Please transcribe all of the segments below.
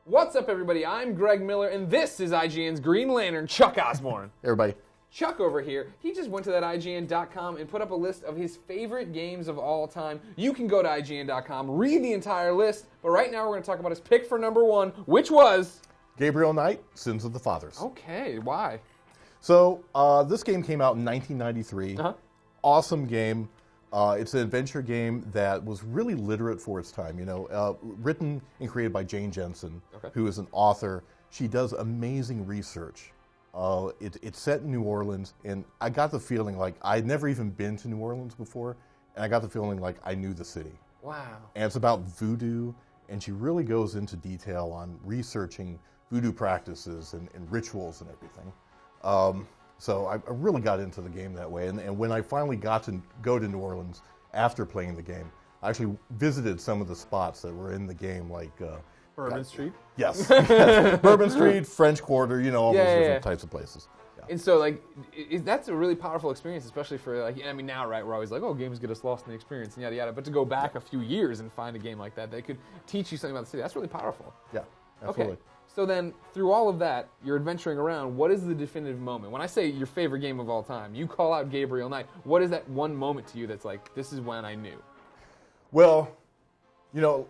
What's up, everybody? I'm Greg Miller, and this is IGN's Green Lantern, Chuck Osborn. Hey, everybody. Chuck over here, he just went to that IGN.com and put up a list of his favorite games of all time. You can go to IGN.com, read the entire list, but right now we're going to talk about his pick for number one, which was... Gabriel Knight, Sins of the Fathers. Okay, why? So, this game came out in 1993. Awesome game. It's an adventure game that was really literate for its time. You know, written and created by Jane Jensen, who is an author. She does amazing research. It's set in New Orleans, and I got the feeling like I'd never even been to New Orleans before, and I got the feeling like I knew the city. Wow. And it's about voodoo, and she really goes into detail on researching voodoo practices and rituals and everything. So I really got into the game that way, and when I finally got to go to New Orleans after playing the game, I actually visited some of the spots that were in the game, like... Bourbon Street? Yes. Bourbon Street, French Quarter, you know, all those different types of places. Yeah. And so, like, that's a really powerful experience, especially for, like, I mean, now, right, we're always like, oh, games get us lost in the experience and yada, yada. But to go back a few years and find a game like that could teach you something about the city, that's really powerful. Yeah, absolutely. Okay. So then, through all of that, you're adventuring around. What is the definitive moment? When I say your favorite game of all time, you call out Gabriel Knight. What is that one moment to you that's like, this is when I knew? Well, you know,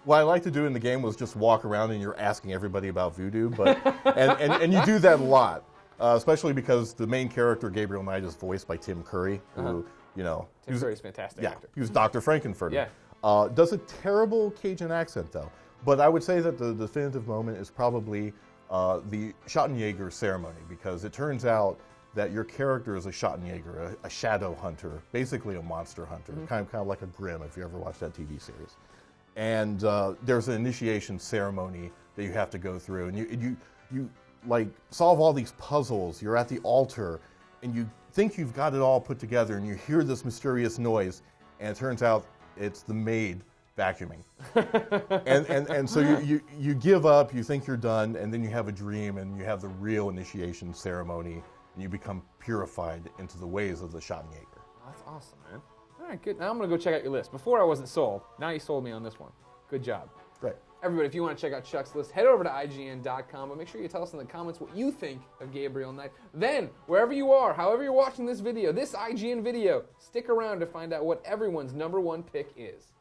what I like to do in the game was just walk around and you're asking everybody about voodoo, but and you do that a lot, especially because the main character, Gabriel Knight, is voiced by Tim Curry, who, you know... Tim Curry's a fantastic actor. He was Dr. Frankenfurter. Yeah. Does a terrible Cajun accent, though. But I would say that the definitive moment is probably the Schattenjäger ceremony, because it turns out that your character is a Schattenjäger, a shadow hunter, basically a monster hunter, kind of like a Grimm, if you ever watched that TV series. And there's an initiation ceremony that you have to go through, and you like solve all these puzzles. You're at the altar, and you think you've got it all put together, and you hear this mysterious noise, and it turns out it's the maid vacuuming. and so you give up, you think you're done, and then you have a dream, and you have the real initiation ceremony, and you become purified into the ways of the Schattenjäger. That's awesome, man. All right, good. Now I'm going to go check out your list. Before I wasn't sold. Now you sold me on this one. Good job. Great. Everybody, if you want to check out Chuck's list, head over to IGN.com, but make sure you tell us in the comments what you think of Gabriel Knight. Then, wherever you are, however you're watching this video, this IGN video, stick around to find out what everyone's number one pick is.